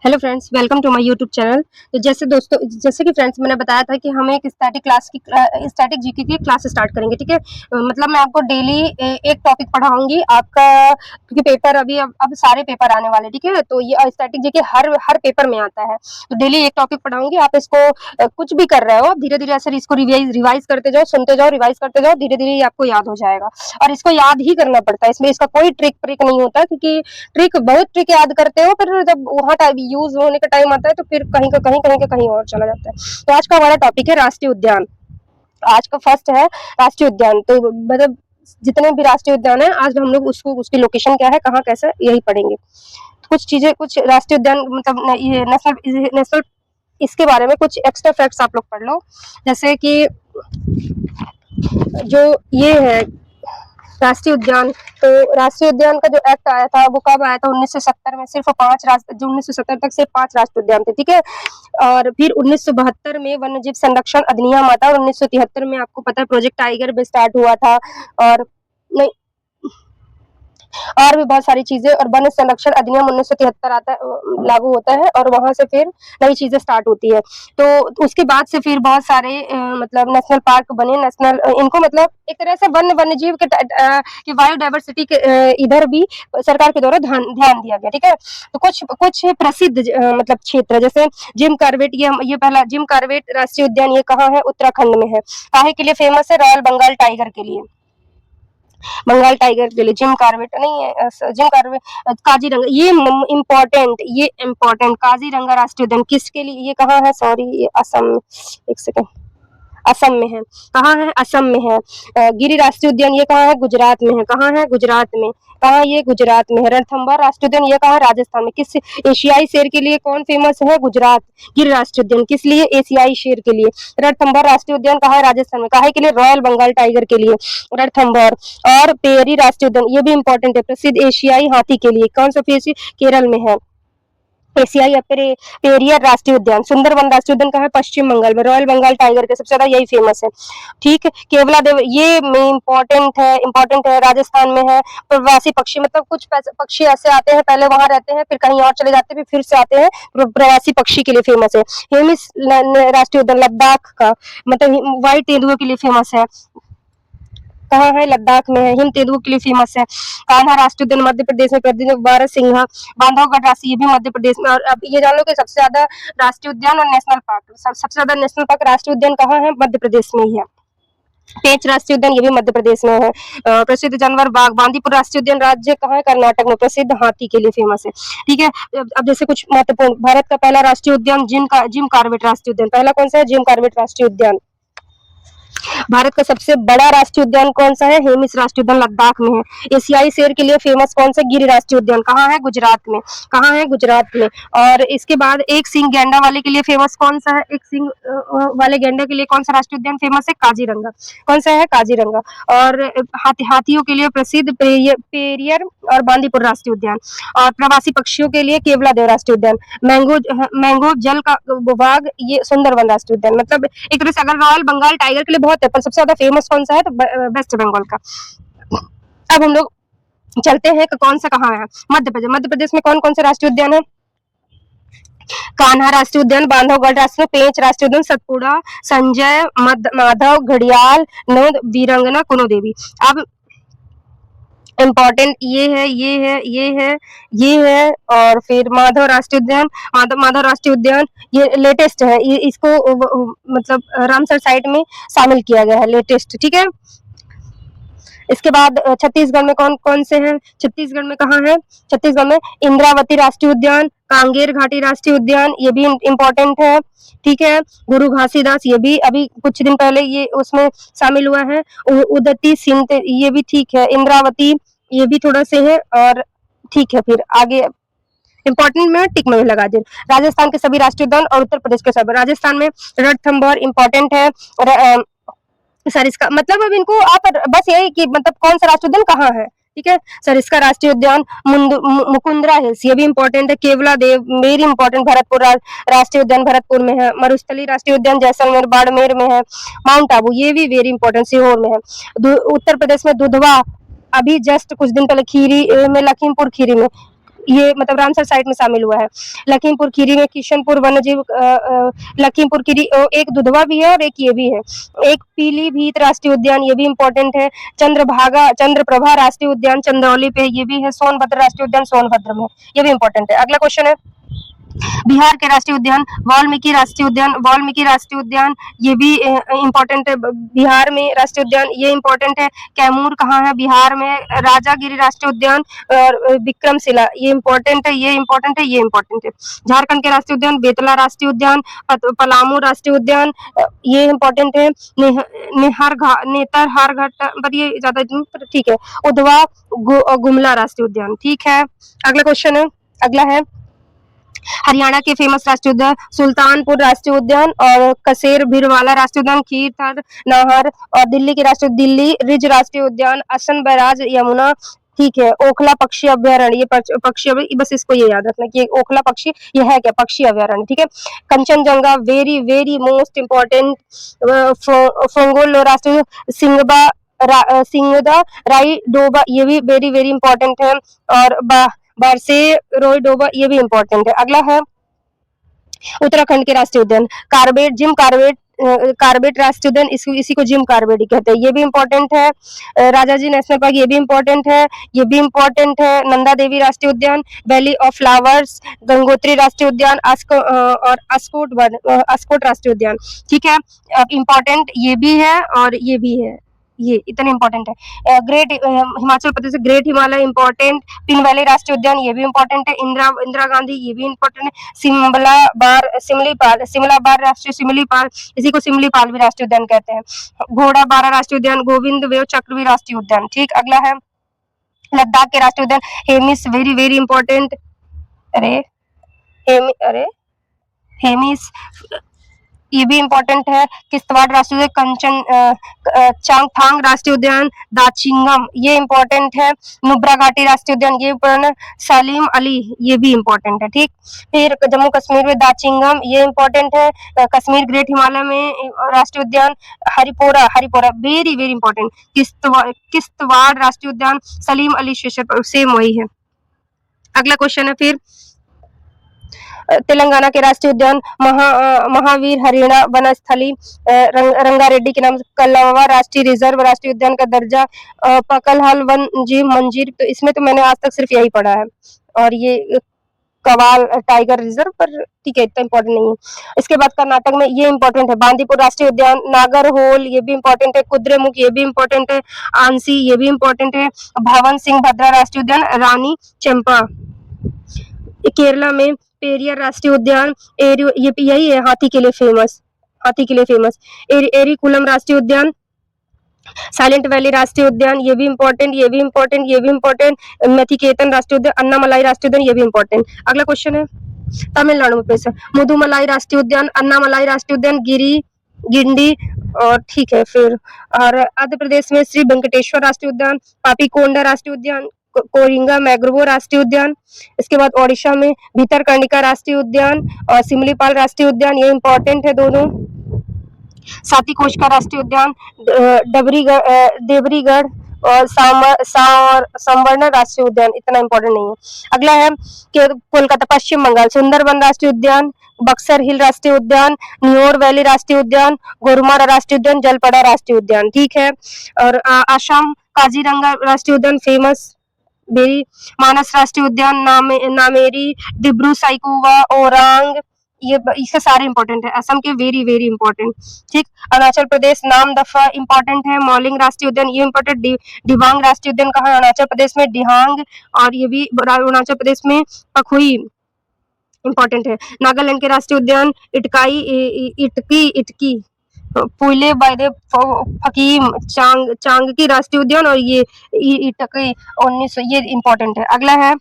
Hello friends, welcome to my YouTube channel. तो जैसे कि फ्रेंड्स मैंने बताया था कि हम एक स्टैटिक जीके की क्लास स्टार्ट करेंगे। ठीक है, मतलब मैं आपको डेली एक टॉपिक पढ़ाऊंगी आपका, क्योंकि पेपर अब सारे पेपर आने वाले। ठीक है, तो ये स्टैटिक जीके हर पेपर में आता है। तो डेली एक टॉपिक पढ़ाऊंगी, आप इसको कुछ भी कर रहे हो धीरे धीरे ऐसे इसको रिवाइज करते जाओ, सुनते जाओ, रिवाइज करते जाओ, धीरे धीरे आपको याद हो जाएगा। और इसको याद ही करना पड़ता है, इसमें इसका कोई ट्रिक नहीं होता, क्योंकि बहुत ट्रिक याद करते हो, फिर जब वहाँ यूज होने का टाइम आता है तो फिर कहीं और चला जाता है। तो आज का हमारा टॉपिक है राष्ट्रीय उद्यान। आज का फर्स्ट है राष्ट्रीय उद्यान। तो मतलब जितने भी राष्ट्रीय उद्यान है, आज हम लोग उसको उसकी लोकेशन क्या है, कहाँ कैसे, यही पढ़ेंगे। कुछ चीजें, कुछ राष्ट्रीय उद्यान मतलब ये नेशनल इसके बारे में कुछ एक्स्ट्रा फैक्ट्स आप लोग पढ़ लो। जैसे कि जो ये है राष्ट्रीय उद्यान, तो राष्ट्रीय उद्यान का जो एक्ट आया था वो कब आया था? 1970 में। सिर्फ 5 राष्ट्र, जो 1970 तक सिर्फ 5 राष्ट्रीय उद्यान थे। ठीक है, और फिर 1972 में वन्य जीव संरक्षण अधिनियम आता है, और 1973 में आपको पता है प्रोजेक्ट टाइगर भी स्टार्ट हुआ था। और नहीं, और भी बहुत सारी चीजें, और वन संरक्षण अधिनियम 1973 आता है, लागू होता है, और वहां से फिर नई चीजें स्टार्ट होती है। तो उसके बाद से फिर बहुत सारे मतलब नेशनल पार्क बने। नेशनल इनको मतलब एक तरह से वन्य जीव के बायोडायवर्सिटी के इधर भी सरकार के द्वारा ध्यान दिया गया। ठीक है, तो कुछ कुछ प्रसिद्ध मतलब क्षेत्र, जैसे जिम कॉर्बेट, ये पहला जिम कॉर्बेट राष्ट्रीय उद्यान, ये कहाँ है? उत्तराखंड में है। काहे के लिए फेमस है? रॉयल बंगाल टाइगर के लिए। बंगाल टाइगर के लिए जिम कॉर्बेट नहीं है, जिम कॉर्बेट काजीरंगा, ये इम्पोर्टेंट काजीरंगा राष्ट्रीय उद्यान किसके लिए? ये कहाँ है? सॉरी, ये असम, एक सेकंड, असम में है। कहाँ है? असम में है। गिरि राष्ट्रीय उद्यान ये कहाँ है? गुजरात में है। कहाँ है? गुजरात में। कहाँ? ये गुजरात में है। रणथंभौर राष्ट्रीय उद्यान ये कहाँ है? राजस्थान में। किस एशियाई शेर के लिए कौन फेमस है? गुजरात। गिर राष्ट्रीय उद्यान किस लिए? एशियाई शेर के लिए। रणथंभौर राष्ट्रीय उद्यान कहाँ है? राजस्थान में। काहे के लिए? रॉयल बंगाल टाइगर के लिए रणथंभौर। और पेरी राष्ट्रीय उद्यान ये भी इंपॉर्टेंट है, प्रसिद्ध एशियाई हाथी के लिए। कौन सा? केरल में है। एशियाई पेरियर राष्ट्रीय उद्यान। सुंदरवन राष्ट्रीय उद्यान कहाँ है? पश्चिम बंगाल में। रॉयल बंगाल टाइगर के सबसे ज्यादा यही फेमस है। ठीक, केवला देव ये इम्पोर्टेंट है, राजस्थान में है। प्रवासी पक्षी, मतलब कुछ पक्षी ऐसे आते हैं, पहले वहां रहते हैं, फिर कहीं और चले जाते हैं, फिर से आते हैं। प्रवासी पक्षी के लिए फेमस है। हेमिस राष्ट्रीय उद्यान लद्दाख का, मतलब व्हाइट तेंदुओं के लिए फेमस है। कहाँ है? लद्दाख में है। हिम तेंदुओं के लिए फेमस है। कान्हा राष्ट्रीय उद्यान मध्य प्रदेश में, प्रसिद्ध बारहसिंघा। बांधवगढ़ राष्ट्रीय, ये भी मध्य प्रदेश में। और अब ये जान लो कि सबसे ज्यादा राष्ट्रीय उद्यान और नेशनल पार्क, सबसे ज्यादा नेशनल पार्क राष्ट्रीय उद्यान कहाँ है? मध्य प्रदेश में ही है। पेंच राष्ट्रीय उद्यान ये भी मध्य प्रदेश में है। प्रसिद्ध जानवर बाग बांदीपुर राष्ट्रीय उद्यान राज्य कहाँ है? कर्नाटक में, प्रसिद्ध हाथी के लिए फेमस है। ठीक है, अब जैसे कुछ महत्वपूर्ण, भारत का पहला राष्ट्रीय उद्यान जिम कॉर्बेट राष्ट्रीय उद्यान। पहला कौन सा है? जिम कॉर्बेट राष्ट्रीय उद्यान। भारत का सबसे बड़ा राष्ट्रीय उद्यान कौन सा है? हेमिस राष्ट्रीय उद्यान लद्दाख में है। एशियाई शेर के लिए फेमस कौन सा? गिर राष्ट्रीय उद्यान। कहाँ है? गुजरात में। कहाँ है? गुजरात में। और इसके बाद एक सिंह गैंडा वाले के लिए फेमस कौन सा है? एक सिंह वाले गैंडा के लिए कौन सा राष्ट्रीय उद्यान फेमस है? काजीरंगा। कौन सा है? काजीरंगा। और हाथियों के लिए प्रसिद्ध पेरियर और बांदीपुर राष्ट्रीय उद्यान। और प्रवासी पक्षियों के लिए केवला देव राष्ट्रीय उद्यान। मैंगो जल का विभाग, ये सुंदरवन राष्ट्रीय उद्यान। मतलब एक तरह से अगर रॉयल बंगाल टाइगर के लिए बहुत है, पर सबसे ज्यादा फेमस कौन सा है? तो वेस्ट बंगाल का। अब हम लोग चलते हैं कि कौन सा कहाँ है। मध्य प्रदेश में कौन कौन से राष्ट्रीय उद्यान है? कान्हा राष्ट्रीय उद्यान, बांधवगढ़ राष्ट्रीय, पेंच राष्ट्रीय उद्यान, सतपुड़ा, संजय, माधव, घड़ियाल, नोद, वीरंगना, कुनो देवी। अब इम्पोर्टेंट ये है। और फिर माधव राष्ट्रीय उद्यान, माधव राष्ट्रीय उद्यान ये लेटेस्ट है, ये इसको मतलब रामसर साइट में शामिल किया गया है, लेटेस्ट। ठीक है, इसके बाद छत्तीसगढ़ में कौन कौन से हैं? छत्तीसगढ़ में कहाँ है? छत्तीसगढ़ में इंद्रावती राष्ट्रीय उद्यान, कांगेर घाटी राष्ट्रीय उद्यान, ये भी इम्पोर्टेंट है। ठीक है, गुरु घासीदास, ये भी अभी कुछ दिन पहले ये उसमें शामिल हुआ है। उदती सिंह, ये भी ठीक है। इंद्रावती, ये भी थोड़ा से है, और ठीक है। फिर आगे इंपॉर्टेंट में टिक में लगा दे। राजस्थान के सभी राष्ट्रीय उद्यान और उत्तर प्रदेश के सभी। राजस्थान में रणथंभौर इम्पोर्टेंट है। और सर इसका मतलब अब इनको आप बस यही कि मतलब कौन सा राष्ट्रीय उद्यान कहाँ है। ठीक है, सर इसका राष्ट्रीय उद्यान मुकुंदरा हिल्स, ये भी इंपॉर्टेंट है। केवला देव वेरी इंपॉर्टेंट, भरतपुर राष्ट्रीय उद्यान भरतपुर में है। मरुस्थली राष्ट्रीय उद्यान जैसलमेर बाड़मेर में है। माउंट आबू, ये भी वेरी इंपॉर्टेंट, सीहोर में है। उत्तर प्रदेश में दुधवा, अभी जस्ट कुछ दिन पहले खीरी में, लखीमपुर खीरी में, ये मतलब रामसर साइट में शामिल हुआ है। लखीमपुर खीरी में किशनपुर वन्यजीव लखीमपुर खीरी एक दुधवा भी है और एक ये भी है। एक पीलीभीत राष्ट्रीय उद्यान, ये भी इम्पोर्टेंट है। चंद्रप्रभा राष्ट्रीय उद्यान चंदौली पे, ये भी है। सोनभद्र राष्ट्रीय उद्यान सोनभद्र में, ये भी इम्पोर्टेंट है। अगला क्वेश्चन है बिहार के राष्ट्रीय उद्यान वाल्मीकि राष्ट्रीय उद्यान, वाल्मीकि राष्ट्रीय उद्यान ये भी इम्पोर्टेंट है। बिहार में राष्ट्रीय उद्यान ये इम्पोर्टेंट है। कैमूर कहाँ है? बिहार में। राजागिरी राष्ट्रीय उद्यान और विक्रमशिला ये इम्पोर्टेंट है, ये इम्पोर्टेंट है, ये इम्पोर्टेंट है। झारखंड के राष्ट्रीय उद्यान बेतला राष्ट्रीय उद्यान, पलामू राष्ट्रीय उद्यान ये इम्पोर्टेंट है। नेतरहार घाट पर ये ज्यादा ठीक है। उधवा गुमला राष्ट्रीय उद्यान, ठीक है। अगला क्वेश्चन है, अगला है हरियाणा के फेमस राष्ट्रीय उद्यान सुल्तानपुर राष्ट्रीय उद्यान और कसेर भिरवाला राष्ट्रीय उद्यान, खीर नाहर। और दिल्ली के राष्ट्रीय दिल्ली रिज राष्ट्रीय उद्यान, असन बैराज यमुना, ठीक है। ओखला पक्षी अभ्यारण्य, ये पक्षी, बस इसको ये याद रखना कि ओखला पक्षी ये है क्या? पक्षी अभ्यारण्य, ठीक है। Kanchenjunga very very most important. फोंगोल राष्ट्रीय सिंगदा राई डोबा ये भी वेरी वेरी इंपॉर्टेंट है। और बारसे रोई डोबा ये भी इंपॉर्टेंट है। अगला है उत्तराखंड के राष्ट्रीय उद्यान कार्बेट, जिम कार्बेट, कार्बेट राष्ट्रीय उद्यान, इसी को जिम कार्बेट ही कहते हैं, ये भी इम्पोर्टेंट है। राजाजी नेशनल पार्क ये भी इम्पोर्टेंट है, ये भी इम्पोर्टेंट है। नंदा देवी राष्ट्रीय उद्यान, वैली ऑफ फ्लावर्स, गंगोत्री राष्ट्रीय उद्यान, और अस्कोट राष्ट्रीय उद्यान, ठीक है। इम्पोर्टेंट ये भी है और ये भी है, ये इतने इंपॉर्टेंट है। Great Himachal Pradesh great Himalaya important. Pin valley राष्ट्रीय उद्यान ये भी इंपॉर्टेंट है। इंदिरा गांधी ये भी इंपॉर्टेंट है। शिमला बार राष्ट्रीय सिमलीपाल, इसी को सिमलीपाल भी राष्ट्रीय उद्यान कहते हैं। घोड़ा बारा राष्ट्रीय उद्यान, गोविंद देव चक्र भी राष्ट्रीय उद्यान, ठीक। अगला है लद्दाख के राष्ट्रीय उद्यान Hemis, very very important. Hemis ये भी इम्पोर्टेंट है। किश्तवाड़ राष्ट्रीय उद्यान, चांगथांग राष्ट्रीय उद्यान, दाचिंगम ये इम्पोर्टेंट है। नुब्रा घाटी राष्ट्रीय उद्यान ये इम्पोर्टेंट है। सलीम अली ये भी इम्पोर्टेंट है, ठीक। फिर जम्मू कश्मीर में दाचिंगम ये इम्पोर्टेंट है। कश्मीर ग्रेट हिमालय में राष्ट्रीय उद्यान हरिपोरा वेरी वेरी इंपॉर्टेंट। किश्तवाड़ राष्ट्रीय उद्यान सलीम अली सेम वही है। अगला क्वेश्चन है फिर तेलंगाना के राष्ट्रीय उद्यान महावीर हरियाणा वनस्थली, रंगारेड्डी के नाम से। कल्लवा राष्ट्रीय रिजर्व राष्ट्रीय उद्यान का दर्जा, पकलहल वन जीव मंजीर, तो इसमें तो मैंने आज तक सिर्फ यही पढ़ा है। और ये कवाल टाइगर रिजर्व, पर ठीक है इतना इंपॉर्टेंट नहीं है। इसके बाद कर्नाटक में ये इंपॉर्टेंट है बांदीपुर राष्ट्रीय उद्यान, नागरहोल ये भी इंपॉर्टेंट है। कुद्रेमुख ये भी इंपॉर्टेंट है। आंसी ये भी इंपॉर्टेंट है। भवन सिंह भद्रा राष्ट्रीय उद्यान, रानी चंपा। केरला में पेरियार राष्ट्रीय उद्यान, ये यही है हाथी के लिए फेमस। एरिकुलम राष्ट्रीय उद्यान, साइलेंट वैली राष्ट्रीय उद्यान ये भी इंपॉर्टेंट। मेथिकेतन राष्ट्रीय उद्यान, अन्नामलाई राष्ट्रीय उद्यान ये भी इंपॉर्टेंट। अगला क्वेश्चन है तमिलनाडु में पेश है मुदुमलाई राष्ट्रीय उद्यान, अन्नामलाई राष्ट्रीय उद्यान, गिंडी, और ठीक है। फिर और आंध्र प्रदेश में श्री वेंकटेश्वर राष्ट्रीय उद्यान, पापीकोंडा राष्ट्रीय उद्यान, कोरिंगा मैग्रोवो राष्ट्रीय उद्यान। इसके बाद ओडिशा में भितरकनिका राष्ट्रीय उद्यान और सिमलीपाल राष्ट्रीय उद्यान, ये इंपॉर्टेंट है दोनों। सातिकोशिका राष्ट्रीय उद्यान, देवरीगढ़ और संवर्ण राष्ट्रीय उद्यान इतना इंपॉर्टेंट नहीं है। अगला है कोलकाता पश्चिम बंगाल सुंदरबन राष्ट्रीय उद्यान, बक्सर हिल राष्ट्रीय उद्यान, न्योर वैली राष्ट्रीय उद्यान, गोरुमारा राष्ट्रीय उद्यान, जलपड़ा राष्ट्रीय उद्यान, ठीक है। और आसाम काजीरंगा राष्ट्रीय उद्यान फेमस, बेरी मानस राष्ट्रीय उद्यान, नामेरी, डिब्रू साइकोवा, ओरांग, ये सारे इंपॉर्टेंट है। असम के वेरी वेरी इंपॉर्टेंट, ठीक। अरुणाचल प्रदेश नामदफा इंपॉर्टेंट है। मौलिंग राष्ट्रीय उद्यान ये इंपॉर्टेंट। दिबांग राष्ट्रीय उद्यान कहाँ है? अरुणाचल प्रदेश में, डिहांग, और ये भी अरुणाचल प्रदेश में पखुई इंपॉर्टेंट है। नागालैंड के राष्ट्रीय उद्यान इटकी पुइले बायदे फकीम चांगकी राष्ट्रीय उद्यान, और ये इटकी 1900 ये इंपॉर्टेंट है। अगला है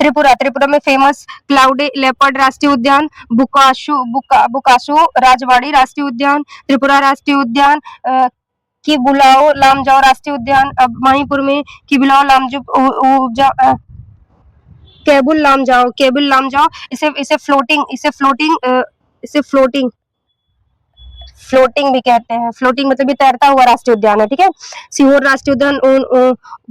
त्रिपुरा में फेमस क्लाउडी लेपर्ड राष्ट्रीय उद्यान, बुकासु राजवाड़ी राष्ट्रीय उद्यान, त्रिपुरा राष्ट्रीय उद्यान, किबुलाओ लामजाओ राष्ट्रीय उद्यान। अब मणिपुर में किबुलाओ केबुल लामजाओ, इसे फ्लोटिंग फ्लोटिंग भी कहते हैं, फ्लोटिंग मतलब ये तैरता हुआ राष्ट्रीय उद्यान है, ठीक है। सीहोर राष्ट्रीय उद्यान,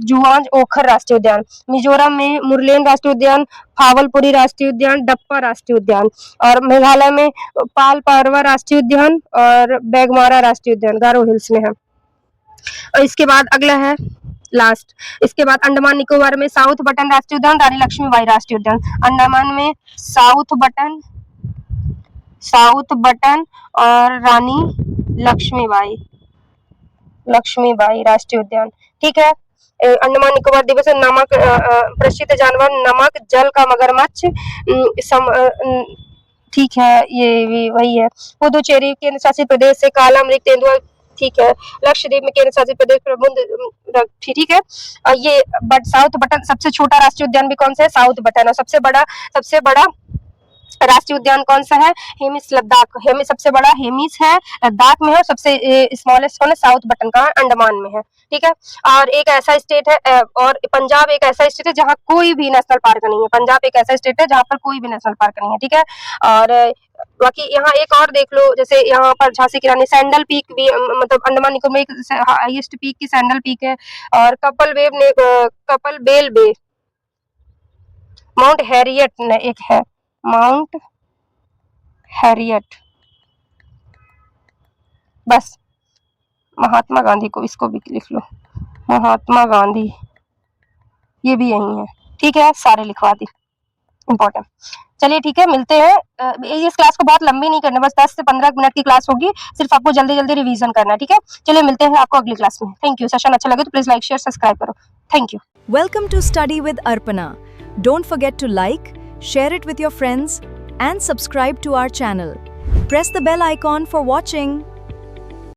जुआंज ओखर राष्ट्रीय उद्यान। मिजोरम में मुरलेन राष्ट्रीय उद्यान, भावलपुरी राष्ट्रीय उद्यान, डप्पा राष्ट्रीय उद्यान। और मेघालय में पाल पारवा राष्ट्रीय उद्यान और बैगमारा राष्ट्रीय उद्यान गारो हिल्स में है। और इसके बाद अगला है लास्ट, इसके बाद अंडमान निकोबार में साउथ बटन राष्ट्रीय उद्यान, रानी लक्ष्मीबाई राष्ट्रीय उद्यान। अंडमान में साउथ बटन और रानी लक्ष्मीबाई राष्ट्रीय उद्यान, ठीक है। अंडमान निकोबार दिवस नमक प्रसिद्ध जानवर नमक जल का मगरमच्छ, ठीक है, ये भी वही है। पुदुचेरी केंद्र शासित प्रदेश से काला मृग तेंदुआ, ठीक है। लक्षद्वीप में केंद्र शासित प्रदेश प्रबंध, ठीक है। ये साउथ बटन सबसे छोटा राष्ट्रीय उद्यान भी कौन सा है? South button. और सबसे बड़ा राष्ट्रीय उद्यान कौन सा है? हेमिस लद्दाख। हेमिस सबसे बड़ा हेमिस है, लद्दाख में है। और सबसे स्मॉलेस्ट कौन है? साउथ बटन का अंडमान में है, ठीक है। और एक ऐसा स्टेट है, और पंजाब एक ऐसा स्टेट है जहाँ कोई भी नेशनल पार्क नहीं है। पंजाब एक ऐसा स्टेट है जहाँ पर कोई भी नेशनल पार्क नहीं है, ठीक है। और बाकी यहाँ एक और देख लो, जैसे यहाँ पर झांसी की रानी, सैंडल पीक भी, मतलब अंडमान निकोबार में एक हाईएस्ट पीक की सैंडल पीक है। और कपल बेल बे, माउंट हैरियट ने एक है, माउंट हैरियट। बस महात्मा गांधी को, इसको भी लिख लो, महात्मा गांधी, ये भी यही है, ठीक है। सारे लिखवा दी, इम्पोर्टेंट। चलिए ठीक है, मिलते हैं। इस क्लास को बहुत लंबी नहीं करना, बस 10 से 15 मिनट की क्लास होगी, सिर्फ आपको जल्दी जल्दी रिवीजन करना है, ठीक है। चलिए मिलते हैं आपको अगली क्लास में। Thank you. सेशन अच्छा लगे तो प्लीज लाइक शेयर सब्सक्राइब करो। Thank you. Welcome to study with Arpana. Don't forget to like, share it with your friends and subscribe to our channel. Press the bell icon for watching.